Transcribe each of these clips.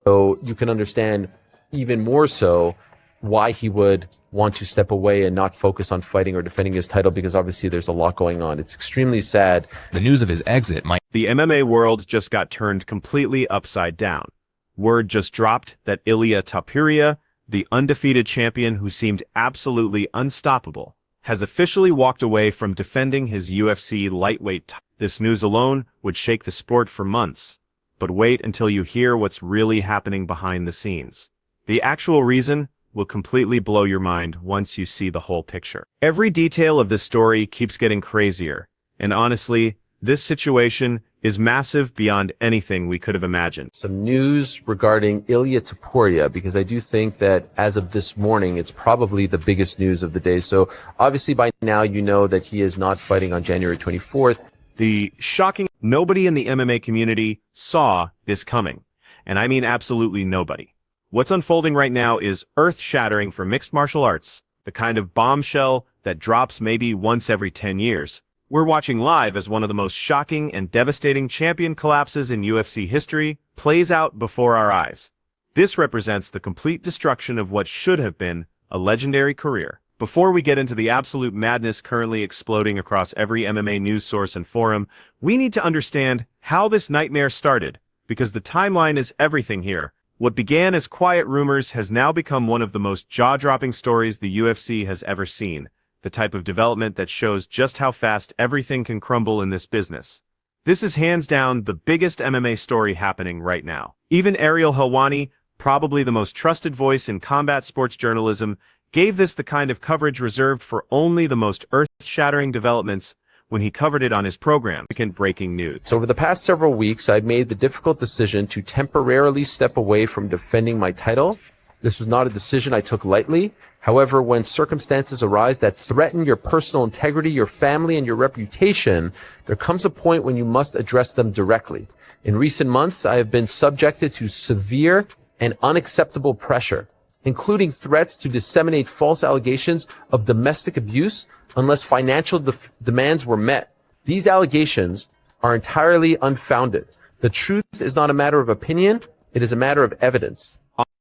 So you can understand even more so why he would want to step away and not focus on fighting or defending his title, because obviously there's a lot going on. It's extremely sad. The news of his exit might... The MMA world just got turned completely upside down. Word just dropped that Ilia Topuria, the undefeated champion who seemed absolutely unstoppable, has officially walked away from defending his UFC lightweight title. This news alone would shake the sport for months. But wait until you hear what's really happening behind the scenes. The actual reason will completely blow your mind once you see the whole picture. Every detail of this story keeps getting crazier, and honestly, this situation is massive beyond anything we could have imagined. Some news regarding Ilia Topuria, because I do think that as of this morning, it's probably the biggest news of the day. So obviously by now you know that he is not fighting on January 24th. The shocking... Nobody in the MMA community saw this coming, and I mean absolutely nobody. What's unfolding right now is earth-shattering for mixed martial arts, the kind of bombshell that drops maybe once every 10 years. We're watching live as one of the most shocking and devastating champion collapses in UFC history plays out before our eyes. This represents the complete destruction of what should have been a legendary career. Before we get into the absolute madness currently exploding across every MMA news source and forum, we need to understand how this nightmare started, because the timeline is everything here. What began as quiet rumors has now become one of the most jaw-dropping stories the UFC has ever seen, the type of development that shows just how fast everything can crumble in this business. This is hands down the biggest MMA story happening right now. Even Ariel Helwani, probably the most trusted voice in combat sports journalism, gave this the kind of coverage reserved for only the most earth-shattering developments when he covered it on his program. Breaking news. So over the past several weeks, I've made the difficult decision to temporarily step away from defending my title. This was not a decision I took lightly. However, when circumstances arise that threaten your personal integrity, your family, and your reputation, there comes a point when you must address them directly. In recent months, I have been subjected to severe and unacceptable pressure, including threats to disseminate false allegations of domestic abuse unless financial demands were met. These allegations are entirely unfounded. The truth is not a matter of opinion, it is a matter of evidence.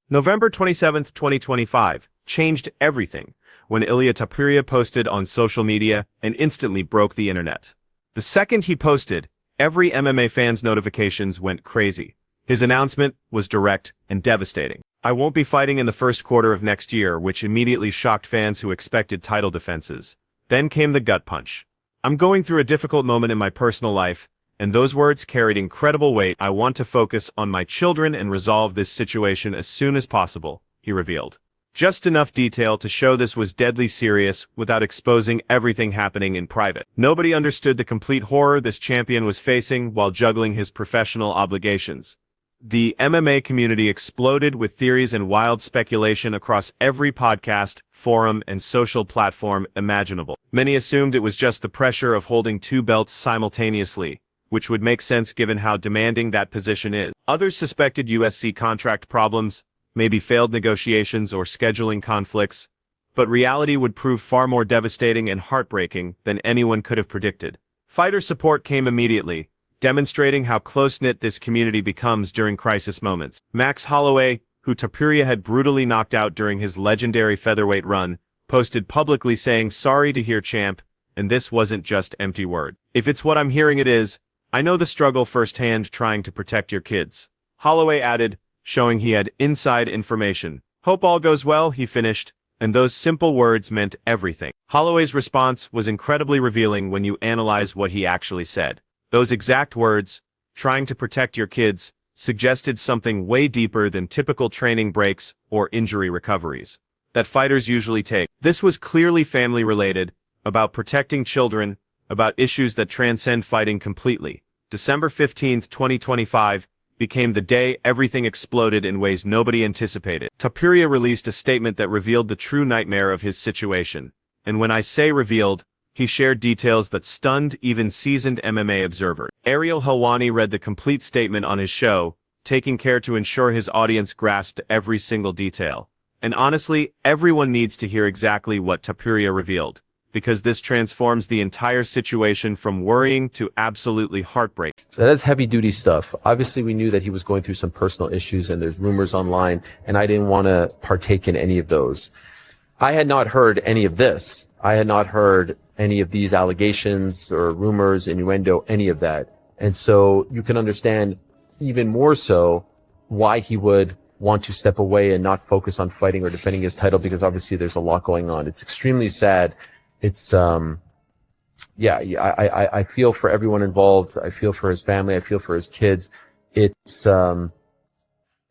November 27, 2025, changed everything when Ilia Topuria posted on social media and instantly broke the internet. The second he posted, every MMA fan's notifications went crazy. His announcement was direct and devastating. I won't be fighting in the first quarter of next year, which immediately shocked fans who expected title defenses. Then came the gut punch. I'm going through a difficult moment in my personal life, and those words carried incredible weight. I want to focus on my children and resolve this situation as soon as possible, he revealed. Just enough detail to show this was deadly serious without exposing everything happening in private. Nobody understood the complete horror this champion was facing while juggling his professional obligations. The MMA community exploded with theories and wild speculation across every podcast, forum, and social platform imaginable. Many assumed it was just the pressure of holding two belts simultaneously, which would make sense given how demanding that position is. Others suspected USC contract problems, maybe failed negotiations or scheduling conflicts, but reality would prove far more devastating and heartbreaking than anyone could have predicted. Fighter support came immediately, demonstrating how close-knit this community becomes during crisis moments. Max Holloway, who Topuria had brutally knocked out during his legendary featherweight run, posted publicly saying, "Sorry to hear, champ, and this wasn't just empty word. If it's what I'm hearing it is, I know the struggle firsthand trying to protect your kids." Holloway added, showing he had inside information. "Hope all goes well," he finished, and those simple words meant everything. Holloway's response was incredibly revealing when you analyze what he actually said. Those exact words, trying to protect your kids, suggested something way deeper than typical training breaks or injury recoveries that fighters usually take. This was clearly family-related, about protecting children, about issues that transcend fighting completely. December 15, 2025, became the day everything exploded in ways nobody anticipated. Topuria released a statement that revealed the true nightmare of his situation. And when I say revealed, he shared details that stunned even seasoned MMA observers. Ariel Helwani read the complete statement on his show, taking care to ensure his audience grasped every single detail. And honestly, everyone needs to hear exactly what Topuria revealed. because this transforms the entire situation from worrying to absolutely heartbreaking. So that is heavy duty stuff. Obviously, we knew that he was going through some personal issues and there's rumors online, and I didn't want to partake in any of those. I had not heard any of this. I had not heard any of these allegations or rumors, innuendo, any of that. And so you can understand even more so why he would want to step away and not focus on fighting or defending his title, because obviously there's a lot going on. It's extremely sad. It's, I feel for everyone involved. I feel for his family. I feel for his kids. It's an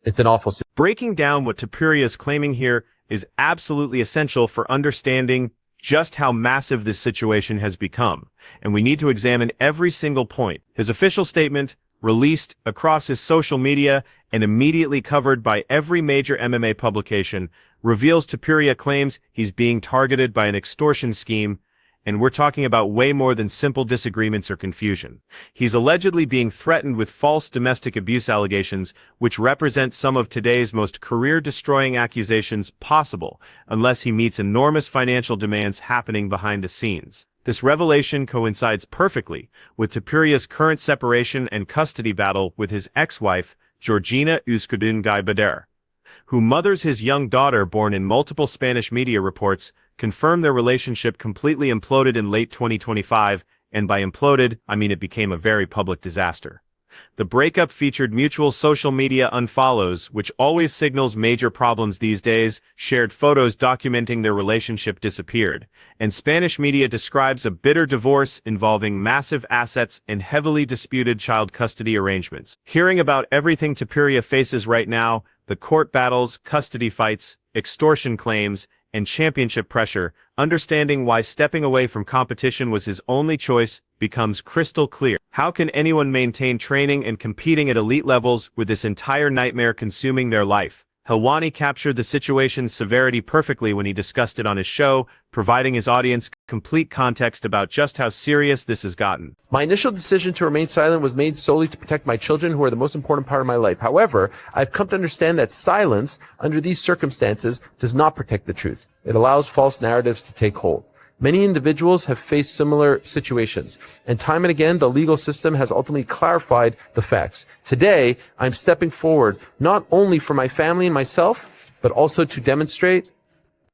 awful situation. Breaking down what Topuria is claiming here is absolutely essential for understanding just how massive this situation has become, and we need to examine every single point. His official statement, released across his social media and immediately covered by every major MMA publication, reveals Topuria claims he's being targeted by an extortion scheme, and we're talking about way more than simple disagreements or confusion. He's allegedly being threatened with false domestic abuse allegations, which represent some of today's most career-destroying accusations possible, unless he meets enormous financial demands happening behind the scenes. This revelation coincides perfectly with Topuria's current separation and custody battle with his ex-wife, Georgina Euskudin-Bader, who mothers his young daughter born in multiple Spanish media reports, confirmed their relationship completely imploded in late 2025, and by imploded, I mean it became a very public disaster. The breakup featured mutual social media unfollows, which always signals major problems these days, shared photos documenting their relationship disappeared, and Spanish media describes a bitter divorce involving massive assets and heavily disputed child custody arrangements. Hearing about everything Topuria faces right now, the court battles, custody fights, extortion claims, and championship pressure, understanding why stepping away from competition was his only choice becomes crystal clear. How can anyone maintain training and competing at elite levels with this entire nightmare consuming their life? Helwani captured the situation's severity perfectly when he discussed it on his show, providing his audience complete context about just how serious this has gotten. My initial decision to remain silent was made solely to protect my children, who are the most important part of my life. However, I've come to understand that silence under these circumstances does not protect the truth. It allows false narratives to take hold. Many individuals have faced similar situations, and time and again, the legal system has ultimately clarified the facts. Today, I'm stepping forward not only for my family and myself, but also to demonstrate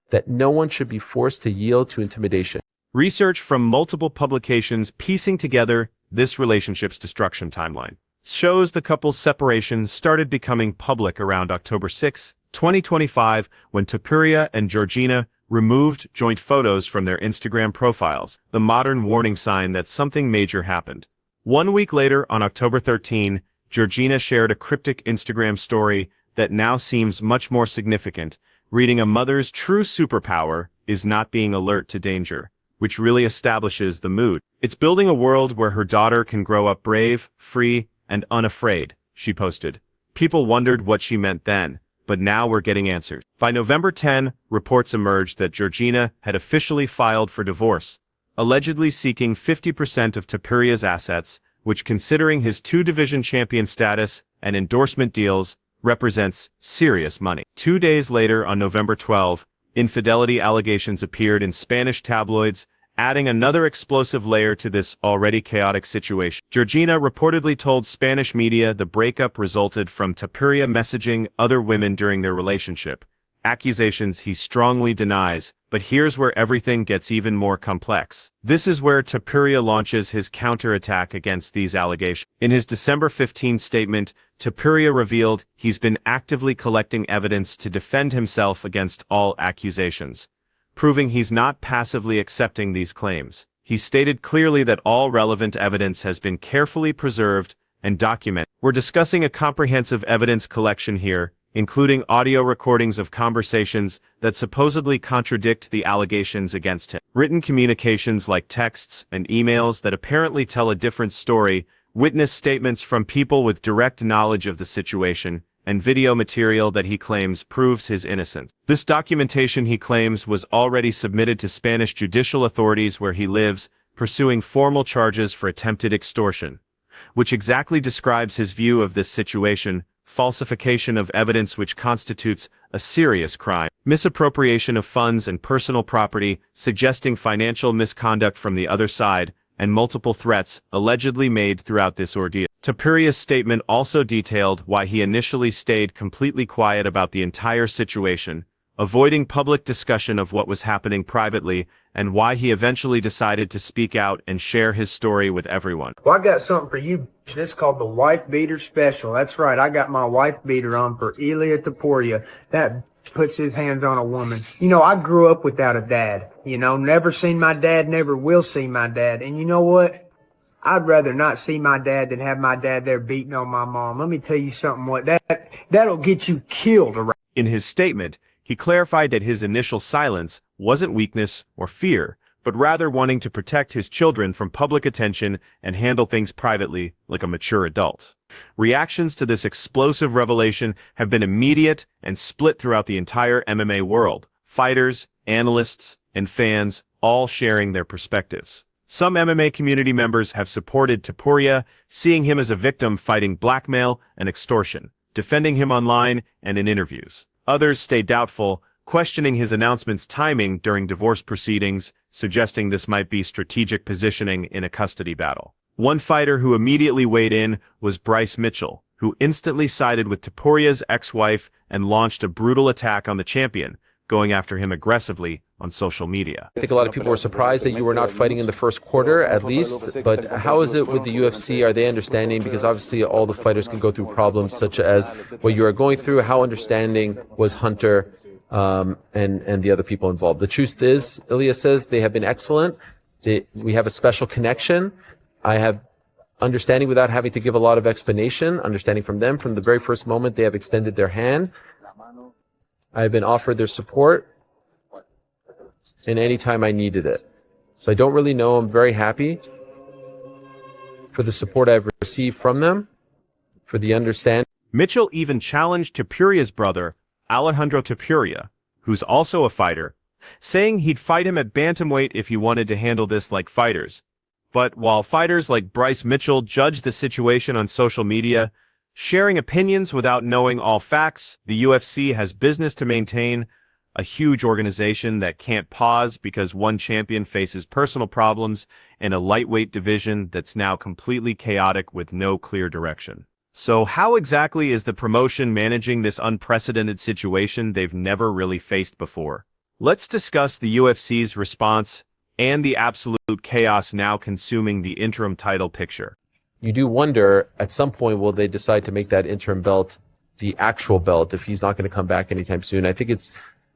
that no one should be forced to yield to intimidation. Research from multiple publications piecing together this relationship's destruction timeline shows the couple's separation started becoming public around October 6, 2025, when Topuria and Georgina removed joint photos from their Instagram profiles, the modern warning sign that something major happened. 1 week later, on October 13, Georgina shared a cryptic Instagram story that now seems much more significant, reading, "A mother's true superpower is not being alert to danger," which really establishes the mood. "It's building a world where her daughter can grow up brave, free, and unafraid," she posted. People wondered what she meant then, but now we're getting answers. By November 10, reports emerged that Georgina had officially filed for divorce, allegedly seeking 50% of Topuria's assets, which, considering his two-division champion status and endorsement deals, represents serious money. 2 days later, on November 12, infidelity allegations appeared in Spanish tabloids, adding another explosive layer to this already chaotic situation. Georgina reportedly told Spanish media the breakup resulted from Topuria messaging other women during their relationship, accusations he strongly denies, but here's where everything gets even more complex. This is where Topuria launches his counterattack against these allegations. In his December 15 statement, Topuria revealed he's been actively collecting evidence to defend himself against all accusations, proving he's not passively accepting these claims. He stated clearly that all relevant evidence has been carefully preserved and documented. We're discussing a comprehensive evidence collection here, including audio recordings of conversations that supposedly contradict the allegations against him, written communications like texts and emails that apparently tell a different story, witness statements from people with direct knowledge of the situation, and video material that he claims proves his innocence. This documentation, he claims, was already submitted to Spanish judicial authorities where he lives, pursuing formal charges for attempted extortion, which exactly describes his view of this situation: falsification of evidence which constitutes a serious crime. misappropriation of funds and personal property, suggesting financial misconduct from the other side, and multiple threats allegedly made throughout this ordeal. Topuria's statement also detailed why he initially stayed completely quiet about the entire situation, avoiding public discussion of what was happening privately, and why he eventually decided to speak out and share his story with everyone. Well, I got something for you. It's called the Wife Beater Special. That's right. I got my wife beater on for Ilia Topuria. That puts his hands on a woman. You know, I grew up without a dad. You know, never seen my dad, never will see my dad. And you know what? I'd rather not see my dad than have my dad there beating on my mom. Let me tell you something, what that'll get you killed. In his statement, he clarified that his initial silence wasn't weakness or fear, but rather wanting to protect his children from public attention and handle things privately like a mature adult. Reactions to this explosive revelation have been immediate and split throughout the entire MMA world. Fighters, analysts, and fans all sharing their perspectives. Some MMA community members have supported Topuria, seeing him as a victim fighting blackmail and extortion, defending him online and in interviews. Others stay doubtful, questioning his announcement's timing during divorce proceedings, suggesting this might be strategic positioning in a custody battle. One fighter who immediately weighed in was Bryce Mitchell, who instantly sided with Topuria's ex-wife and launched a brutal attack on the champion, going after him aggressively on social media. I think a lot of people were surprised that you were not fighting in the first quarter, at least. But how is it with the UFC? Are they understanding? Because obviously all the fighters can go through problems such as what you are going through. How understanding was Hunter and the other people involved? The truth is, Ilia says they have been excellent. We have a special connection. I have understanding without having to give a lot of explanation, understanding from them. From the very first moment, they have extended their hand. I have been offered their support in any time I needed it. So I don't really know. I'm very happy for the support I've received from them, for the understanding. Mitchell even challenged Topuria's brother, Alejandro Topuria, who's also a fighter, saying he'd fight him at bantamweight if he wanted to handle this like fighters. But while fighters like Bryce Mitchell judge the situation on social media, sharing opinions without knowing all facts, the UFC has business to maintain, a huge organization that can't pause because one champion faces personal problems in a lightweight division that's now completely chaotic with no clear direction. So how exactly is the promotion managing this unprecedented situation they've never really faced before? Let's discuss the UFC's response and the absolute chaos now consuming the interim title picture. You do wonder, at some point, will they decide to make that interim belt the actual belt if he's not going to come back anytime soon?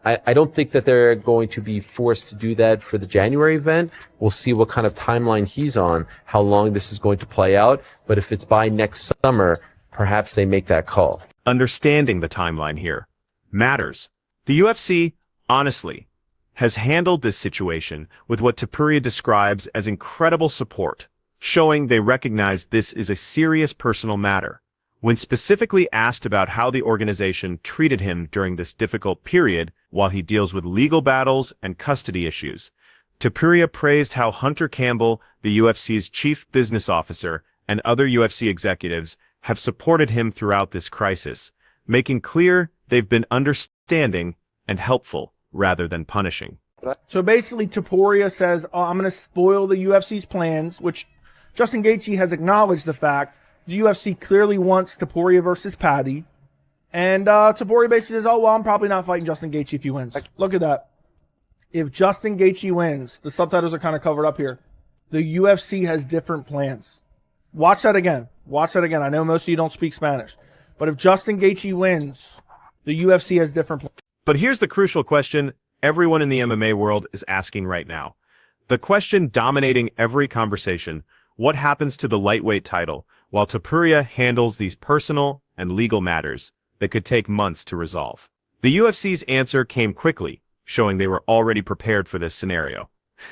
I don't think that they're going to be forced to do that for the January event. We'll see what kind of timeline he's on, how long this is going to play out. But if it's by next summer, perhaps they make that call. Understanding the timeline here matters. The UFC, honestly, has handled this situation with what Topuria describes as incredible support, showing they recognize this is a serious personal matter. When specifically asked about how the organization treated him during this difficult period while he deals with legal battles and custody issues, Topuria praised how Hunter Campbell, the UFC's chief business officer, and other UFC executives have supported him throughout this crisis, making clear they've been understanding and helpful rather than punishing. So basically, Topuria says, I'm going to spoil the UFC's plans, which Justin Gaethje has acknowledged the fact the UFC clearly wants Topuria versus Paddy. And Topuria basically says, oh, well, I'm probably not fighting Justin Gaethje if he wins. Look at that. If Justin Gaethje wins, the subtitles are kind of covered up here. The UFC has different plans. Watch that again. Watch that again. I know most of you don't speak Spanish. But if Justin Gaethje wins, the UFC has different plans. But here's the crucial question everyone in the MMA world is asking right now. The question dominating every conversation: what happens to the lightweight title while Topuria handles these personal and legal matters that could take months to resolve? The UFC's answer came quickly, showing they were already prepared for this scenario.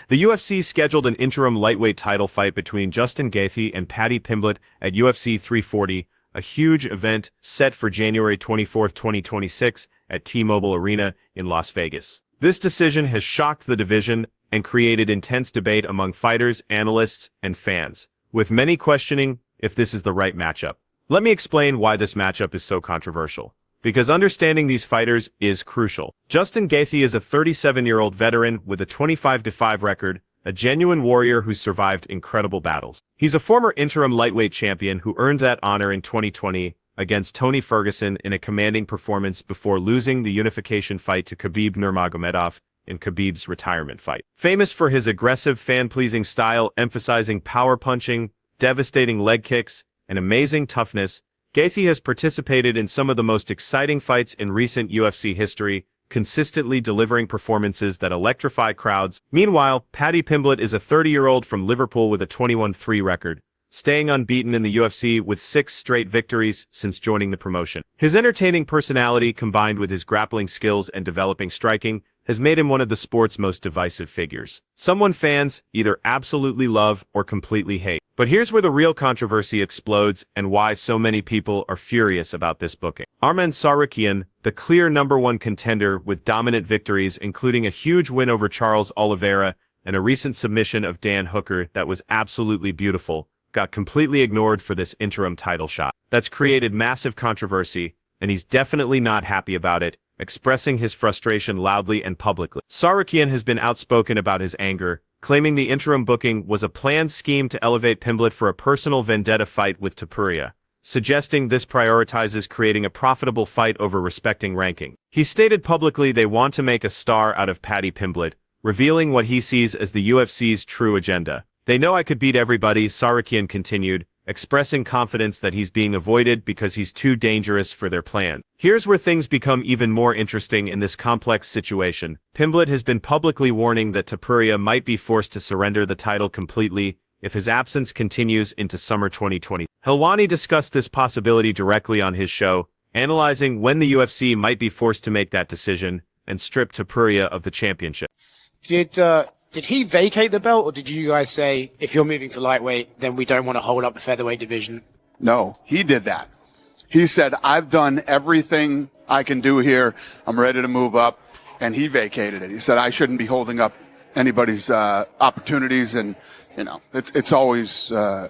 The UFC scheduled an interim lightweight title fight between Justin Gaethje and Paddy Pimblett at UFC 340, a huge event set for January 24, 2026 at T-Mobile Arena in Las Vegas. This decision has shocked the division and created intense debate among fighters, analysts, and fans, with many questioning if this is the right matchup. Let me explain why this matchup is so controversial. because understanding these fighters is crucial. Justin Gaethje is a 37-year-old veteran with a 25-5 record, a genuine warrior who's survived incredible battles. He's a former interim lightweight champion who earned that honor in 2020 against Tony Ferguson in a commanding performance before losing the unification fight to Khabib Nurmagomedov in Khabib's retirement fight. Famous for his aggressive, fan-pleasing style emphasizing power punching, devastating leg kicks, and amazing toughness, Gaethje has participated in some of the most exciting fights in recent UFC history, consistently delivering performances that electrify crowds. Meanwhile, Paddy Pimblett is a 30-year-old from Liverpool with a 21-3 record, staying unbeaten in the UFC with 6 straight victories since joining the promotion. His entertaining personality combined with his grappling skills and developing striking has made him one of the sport's most divisive figures. Someone fans either absolutely love or completely hate. But here's where the real controversy explodes and why so many people are furious about this booking. Arman Tsarukyan, the clear #1 contender with dominant victories including a huge win over Charles Oliveira and a recent submission of Dan Hooker that was absolutely beautiful, got completely ignored for this interim title shot. That's created massive controversy, and he's definitely not happy about it, expressing his frustration loudly and publicly. Tsarukyan has been outspoken about his anger, claiming the interim booking was a planned scheme to elevate Pimblett for a personal vendetta fight with Topuria, suggesting this prioritizes creating a profitable fight over respecting ranking. He stated publicly they want to make a star out of Paddy Pimblett, revealing what he sees as the UFC's true agenda. They know I could beat everybody, Tsarukyan continued, expressing confidence that he's being avoided because he's too dangerous for their plan. Here's where things become even more interesting in this complex situation. Pimblett has been publicly warning that Topuria might be forced to surrender the title completely if his absence continues into summer 2020. Helwani discussed this possibility directly on his show, analyzing when the UFC might be forced to make that decision and strip Topuria of the championship. Did he vacate the belt, or did you guys say, if you're moving to lightweight, then we don't want to hold up the featherweight division? No, he did that. He said, I've done everything I can do here. I'm ready to move up. And he vacated it. He said, I shouldn't be holding up anybody's opportunities. And, you know, it's always, I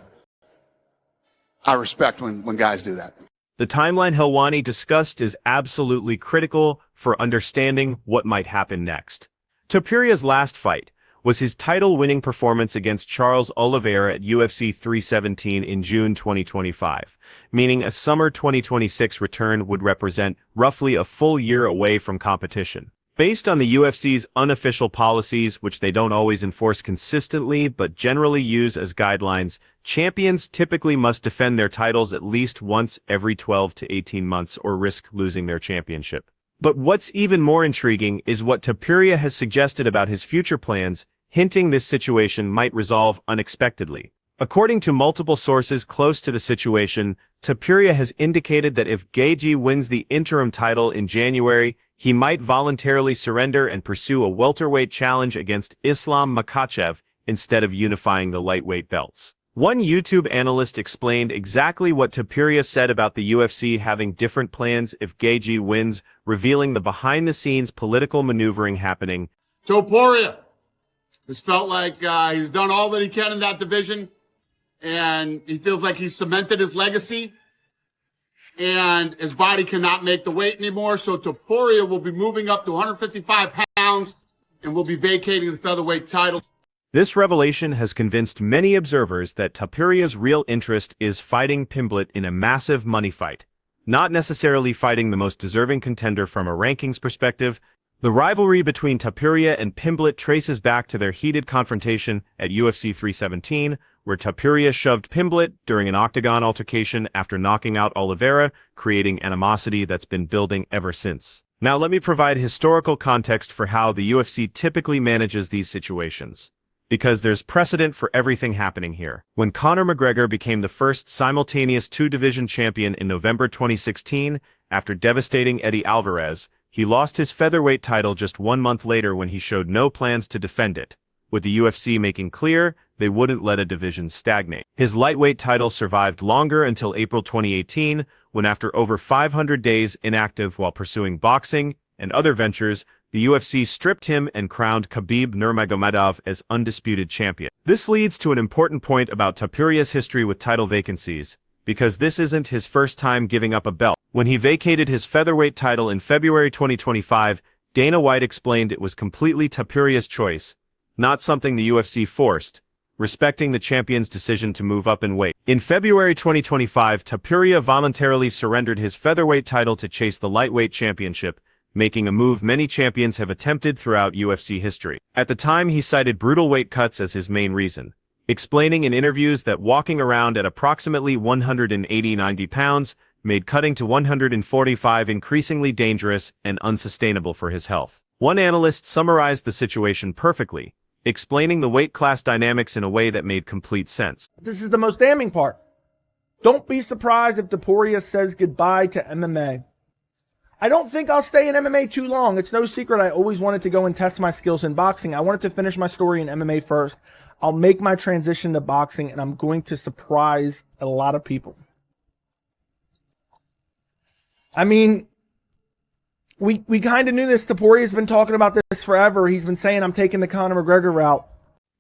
respect when guys do that. The timeline Helwani discussed is absolutely critical for understanding what might happen next. Topuria's last fight was his title-winning performance against Charles Oliveira at UFC 317 in June 2025, meaning a summer 2026 return would represent roughly a full year away from competition. Based on the UFC's unofficial policies, which they don't always enforce consistently but generally use as guidelines, champions typically must defend their titles at least once every 12 to 18 months or risk losing their championship. But what's even more intriguing is what Topuria has suggested about his future plans, hinting this situation might resolve unexpectedly. According to multiple sources close to the situation, Topuria has indicated that if Gaethje wins the interim title in January, he might voluntarily surrender and pursue a welterweight challenge against Islam Makhachev instead of unifying the lightweight belts. One YouTube analyst explained exactly what Topuria said about the UFC having different plans if Gaethje wins, revealing the behind-the-scenes political maneuvering happening. Topuria has felt like he's done all that he can in that division, and he feels like he's cemented his legacy, and his body cannot make the weight anymore, so Topuria will be moving up to 155 pounds and will be vacating the featherweight title. This revelation has convinced many observers that Topuria's real interest is fighting Pimblett in a massive money fight, not necessarily fighting the most deserving contender from a rankings perspective. The rivalry between Topuria and Pimblett traces back to their heated confrontation at UFC 317, where Topuria shoved Pimblett during an octagon altercation after knocking out Oliveira, creating animosity that's been building ever since. Now let me provide historical context for how the UFC typically manages these situations, because there's precedent for everything happening here. When Conor McGregor became the first simultaneous two-division champion in November 2016, after devastating Eddie Alvarez, he lost his featherweight title just 1 month later when he showed no plans to defend it, with the UFC making clear they wouldn't let a division stagnate. His lightweight title survived longer until April 2018, when after over 500 days inactive while pursuing boxing and other ventures, the UFC stripped him and crowned Khabib Nurmagomedov as undisputed champion. This leads to an important point about Topuria's history with title vacancies. because this isn't his first time giving up a belt. When he vacated his featherweight title in February 2025, Dana White explained it was completely Topuria's choice, not something the UFC forced, respecting the champion's decision to move up in weight. In February 2025, Topuria voluntarily surrendered his featherweight title to chase the lightweight championship, making a move many champions have attempted throughout UFC history. At the time, he cited brutal weight cuts as his main reason, explaining in interviews that walking around at approximately 180-90 pounds made cutting to 145 increasingly dangerous and unsustainable for his health. One analyst summarized the situation perfectly, explaining the weight class dynamics in a way that made complete sense. This is the most damning part. Don't be surprised if Topuria says goodbye to MMA. I don't think I'll stay in MMA too long. It's no secret I always wanted to go and test my skills in boxing. I wanted to finish my story in MMA first. I'll make my transition to boxing, and I'm going to surprise a lot of people. I mean, we kind of knew this. Topuria's been talking about this forever. He's been saying, I'm taking the Conor McGregor route.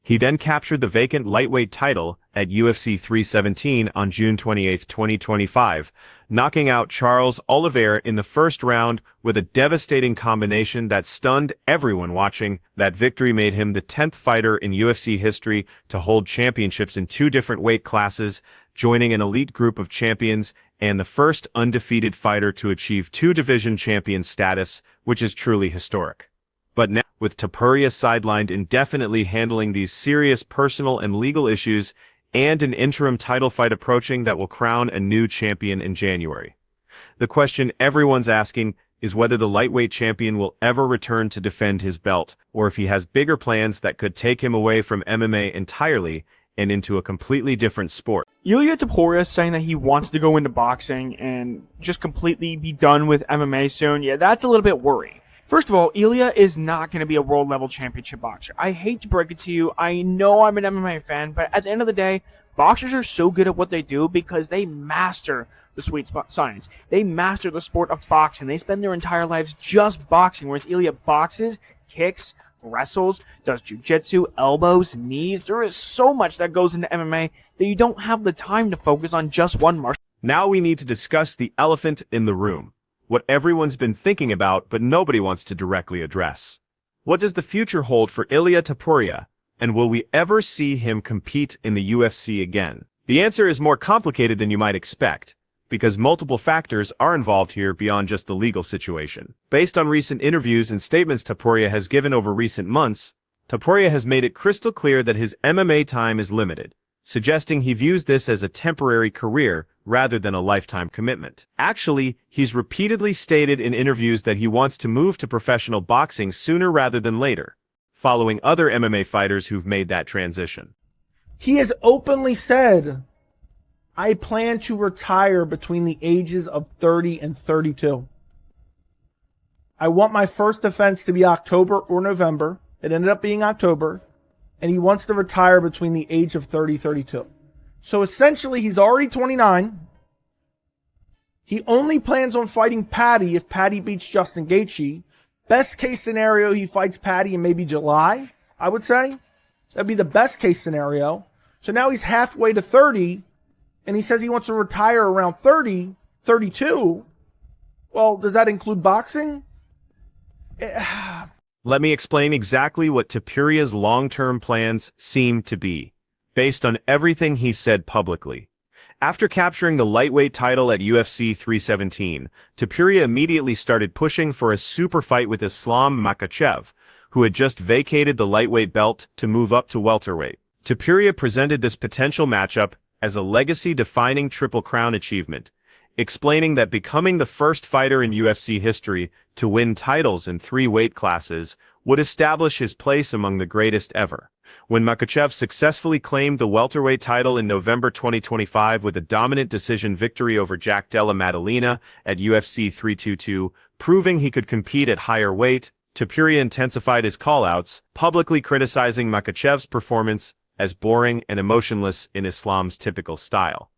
He then captured the vacant lightweight title at UFC 317 on June 28, 2025, knocking out Charles Oliveira in the first round with a devastating combination that stunned everyone watching. That victory made him the 10th fighter in UFC history to hold championships in 2 different weight classes, joining an elite group of champions, and the first undefeated fighter to achieve 2 division champion status, which is truly historic. But now, with Topuria sidelined indefinitely handling these serious personal and legal issues, and an interim title fight approaching that will crown a new champion in January, the question everyone's asking is whether the lightweight champion will ever return to defend his belt, or if he has bigger plans that could take him away from MMA entirely and into a completely different sport. Ilia Topuria is saying that he wants to go into boxing and just completely be done with MMA soon. Yeah, that's a little bit worrying. First of all, Ilia is not going to be a world-level championship boxer. I hate to break it to you. I know I'm an MMA fan, but at the end of the day, boxers are so good at what they do because they master the sweet spot science. They master the sport of boxing. They spend their entire lives just boxing, whereas Ilia boxes, kicks, wrestles, does jiu-jitsu, elbows, knees. There is so much that goes into MMA that you don't have the time to focus on just one martial. Now we need to discuss the elephant in the room. What everyone's been thinking about, but nobody wants to directly address. What does the future hold for Ilia Topuria, and will we ever see him compete in the UFC again? The answer is more complicated than you might expect, because multiple factors are involved here beyond just the legal situation. Based on recent interviews and statements Topuria has given over recent months, Topuria has made it crystal clear that his MMA time is limited, suggesting he views this as a temporary career rather than a lifetime commitment. Actually, he's repeatedly stated in interviews that he wants to move to professional boxing sooner rather than later, following other MMA fighters who've made that transition. He has openly said, I plan to retire between the ages of 30 and 32. I want my first defense to be October or November. It ended up being October. And he wants to retire between the age of 30-32. So essentially, he's already 29. He only plans on fighting Paddy if Paddy beats Justin Gaethje. Best case scenario, he fights Paddy in maybe July, I would say. That'd be the best case scenario. So now he's halfway to 30, and he says he wants to retire around 30, 32. Well, does that include boxing? Let me explain exactly what Topuria's long-term plans seem to be, based on everything he said publicly. After capturing the lightweight title at UFC 317, Topuria immediately started pushing for a super fight with Islam Makhachev, who had just vacated the lightweight belt to move up to welterweight. Topuria presented this potential matchup as a legacy-defining Triple Crown achievement, explaining that becoming the first fighter in UFC history to win titles in 3 weight classes would establish his place among the greatest ever. When Makhachev successfully claimed the welterweight title in November 2025 with a dominant decision victory over Jack Della Maddalena at UFC 322, proving he could compete at higher weight, Topuria intensified his call-outs, publicly criticizing Makhachev's performance as boring and emotionless in Islam's typical style.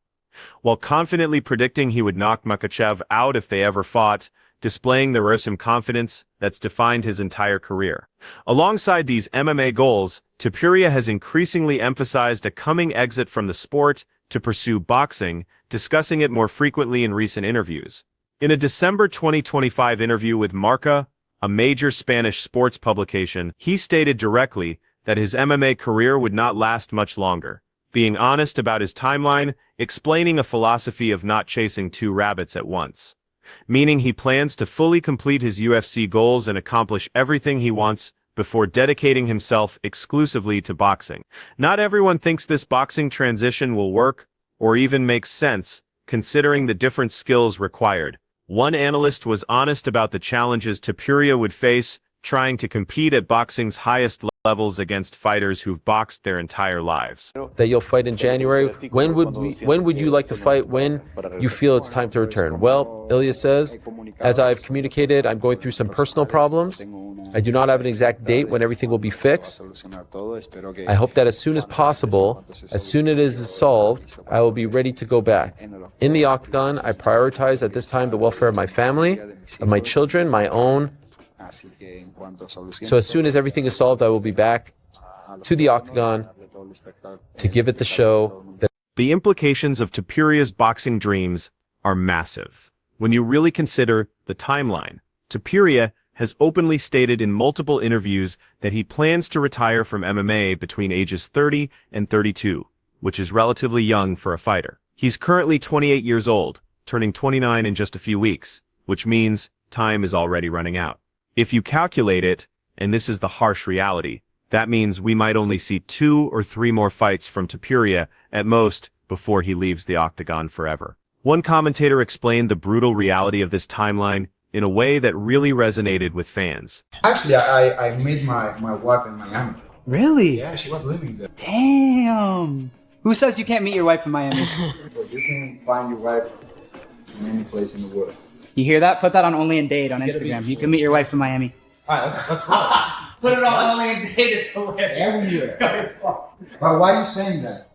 While confidently predicting he would knock Makhachev out if they ever fought, displaying the gruesome confidence that's defined his entire career. Alongside these MMA goals, Topuria has increasingly emphasized a coming exit from the sport, to pursue boxing, discussing it more frequently in recent interviews. In a December 2025 interview with Marca, a major Spanish sports publication, he stated directly that his MMA career would not last much longer, being honest about his timeline, explaining a philosophy of not chasing two rabbits at once. Meaning he plans to fully complete his UFC goals and accomplish everything he wants before dedicating himself exclusively to boxing. Not everyone thinks this boxing transition will work, or even makes sense, considering the different skills required. One analyst was honest about the challenges Topuria would face, trying to compete at boxing's highest levels against fighters who've boxed their entire lives. That you'll fight in January. When would you like to fight? When you feel it's time to return? Well, Ilia says, as I've communicated, I'm going through some personal problems. I do not have an exact date when everything will be fixed. I hope that as soon as possible, as soon as it is solved, I will be ready to go back. In the octagon, I prioritize at this time the welfare of my family, of my children, my own. So as soon as everything is solved, I will be back to the octagon to give it the show. The implications of Topuria's boxing dreams are massive. When you really consider the timeline, Topuria has openly stated in multiple interviews that he plans to retire from MMA between ages 30 and 32, which is relatively young for a fighter. He's currently 28 years old, turning 29 in just a few weeks, which means time is already running out. If you calculate it, and this is the harsh reality, that means we might only see 2 or 3 more fights from Topuria at most before he leaves the octagon forever. One commentator explained the brutal reality of this timeline in a way that really resonated with fans. Actually, I met my wife in Miami. Really? Yeah, she was living there. Damn. Who says you can't meet your wife in Miami? But you can find your wife in any place in the world. You hear that? Put that on Only in Date on Instagram. You can meet your wife in Miami. Alright, that's right. Put it on Only in Date is hilarious. Everywhere. But why are you saying that?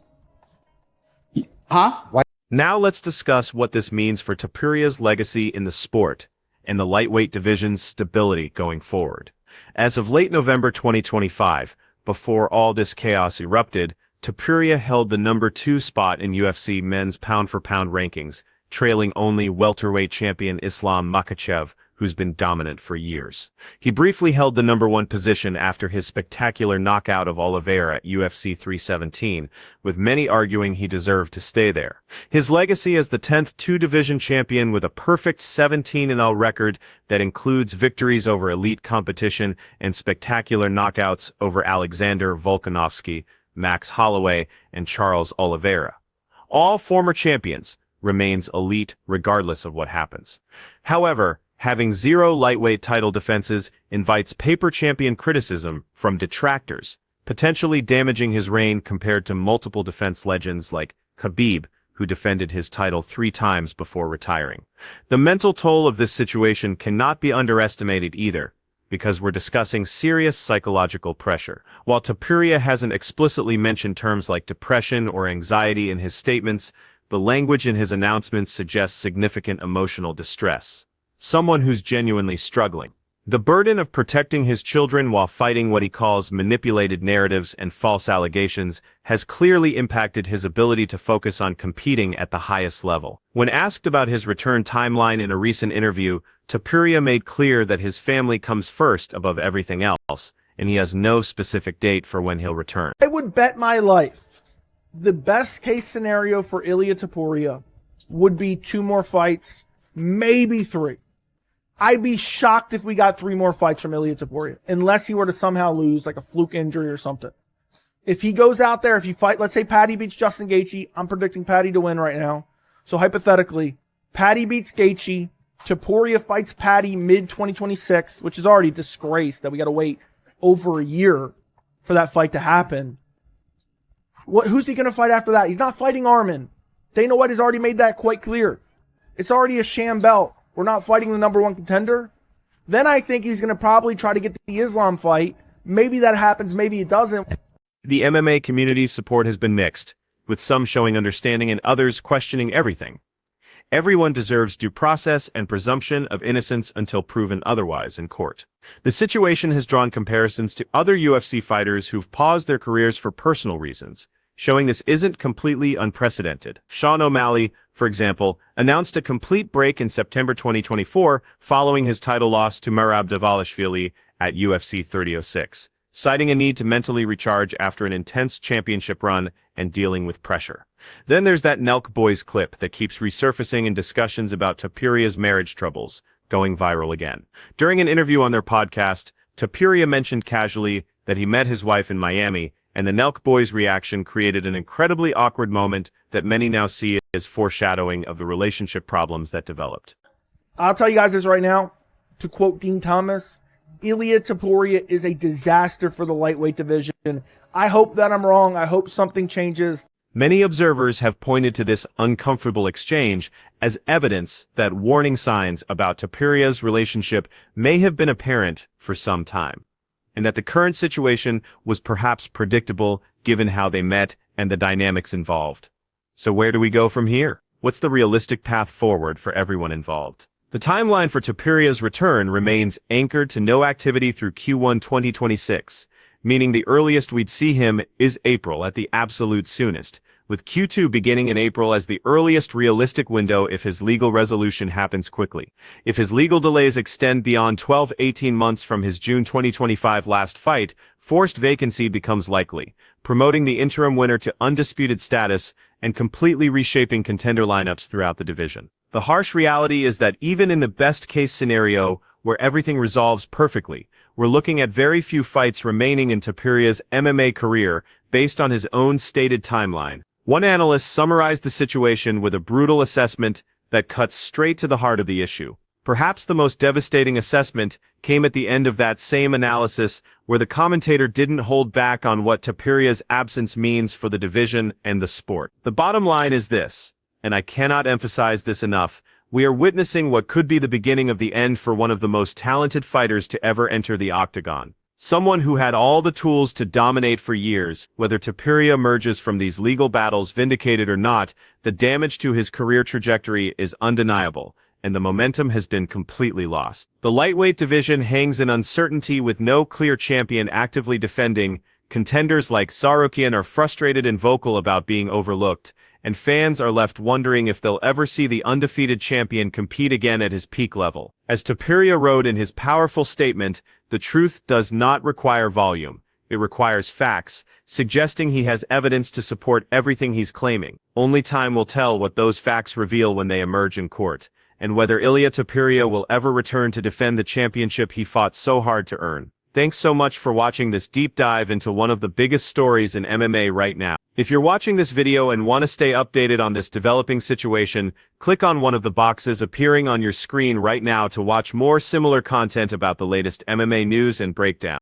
Huh? Why? Now let's discuss what this means for Topuria's legacy in the sport and the lightweight division's stability going forward. As of late November 2025, before all this chaos erupted, Topuria held the number 2 spot in UFC men's pound-for-pound rankings, trailing only welterweight champion Islam Makhachev, who's been dominant for years. He briefly held the number 1 position after his spectacular knockout of Oliveira at UFC 317, with many arguing he deserved to stay there. His legacy as the 10th 2-division champion with a perfect 17-0 record that includes victories over elite competition and spectacular knockouts over Alexander Volkanovski, Max Holloway, and Charles Oliveira. All former champions, remains elite regardless of what happens. However, having 0 lightweight title defenses invites paper champion criticism from detractors, potentially damaging his reign compared to multiple defense legends like Khabib, who defended his title 3 times before retiring. The mental toll of this situation cannot be underestimated either, because we're discussing serious psychological pressure. While Topuria hasn't explicitly mentioned terms like depression or anxiety in his statements, the language in his announcements suggests significant emotional distress. Someone who's genuinely struggling. The burden of protecting his children while fighting what he calls manipulated narratives and false allegations has clearly impacted his ability to focus on competing at the highest level. When asked about his return timeline in a recent interview, Topuria made clear that his family comes first above everything else, and he has no specific date for when he'll return. I would bet my life the best case scenario for Ilia Topuria would be 2 more fights, maybe 3. I'd be shocked if we got 3 more fights from Ilia Topuria, unless he were to somehow lose, like a fluke injury or something. If he goes out there, if he fight, let's say Patty beats Justin Gaethje, I'm predicting Patty to win right now. So hypothetically, Patty beats Gaethje, Topuria fights Patty mid-2026, which is already a disgrace that we got to wait over a year for that fight to happen. Who's he going to fight after that? He's not fighting Arman. Dana White has already made that quite clear. It's already a sham belt. We're not fighting the number 1 contender. Then I think he's going to probably try to get the Islam fight. Maybe that happens, maybe it doesn't. The MMA community's support has been mixed, with some showing understanding and others questioning everything. Everyone deserves due process and presumption of innocence until proven otherwise in court. The situation has drawn comparisons to other UFC fighters who've paused their careers for personal reasons, showing this isn't completely unprecedented. Sean O'Malley, for example, announced a complete break in September 2024 following his title loss to Merab Dvalishvili at UFC 3006, citing a need to mentally recharge after an intense championship run and dealing with pressure. Then there's that Nelk Boys clip that keeps resurfacing in discussions about Topuria's marriage troubles, going viral again. During an interview on their podcast, Topuria mentioned casually that he met his wife in Miami, and the Nelk Boys' reaction created an incredibly awkward moment that many now see as foreshadowing of the relationship problems that developed. I'll tell you guys this right now. To quote Dean Thomas, Ilia Topuria is a disaster for the lightweight division. I hope that I'm wrong. I hope something changes. Many observers have pointed to this uncomfortable exchange as evidence that warning signs about Topuria's relationship may have been apparent for some time, and that the current situation was perhaps predictable given how they met and the dynamics involved. So where do we go from here? What's the realistic path forward for everyone involved? The timeline for Topuria's return remains anchored to no activity through Q1 2026, meaning the earliest we'd see him is April at the absolute soonest, with Q2 beginning in April as the earliest realistic window if his legal resolution happens quickly. If his legal delays extend beyond 12-18 months from his June 2025 last fight, forced vacancy becomes likely, promoting the interim winner to undisputed status and completely reshaping contender lineups throughout the division. The harsh reality is that even in the best-case scenario, where everything resolves perfectly, we're looking at very few fights remaining in Topuria's MMA career based on his own stated timeline. One analyst summarized the situation with a brutal assessment that cuts straight to the heart of the issue. Perhaps the most devastating assessment came at the end of that same analysis, where the commentator didn't hold back on what Topuria's absence means for the division and the sport. The bottom line is this, and I cannot emphasize this enough: we are witnessing what could be the beginning of the end for one of the most talented fighters to ever enter the octagon. Someone who had all the tools to dominate for years. Whether Topuria emerges from these legal battles vindicated or not, the damage to his career trajectory is undeniable, and the momentum has been completely lost. The lightweight division hangs in uncertainty with no clear champion actively defending. Contenders like Sarukian are frustrated and vocal about being overlooked, and fans are left wondering if they'll ever see the undefeated champion compete again at his peak level. As Topuria wrote in his powerful statement, the truth does not require volume. It requires facts, suggesting he has evidence to support everything he's claiming. Only time will tell what those facts reveal when they emerge in court, and whether Ilia Topuria will ever return to defend the championship he fought so hard to earn. Thanks so much for watching this deep dive into one of the biggest stories in MMA right now. If you're watching this video and want to stay updated on this developing situation, click on one of the boxes appearing on your screen right now to watch more similar content about the latest MMA news and breakdown.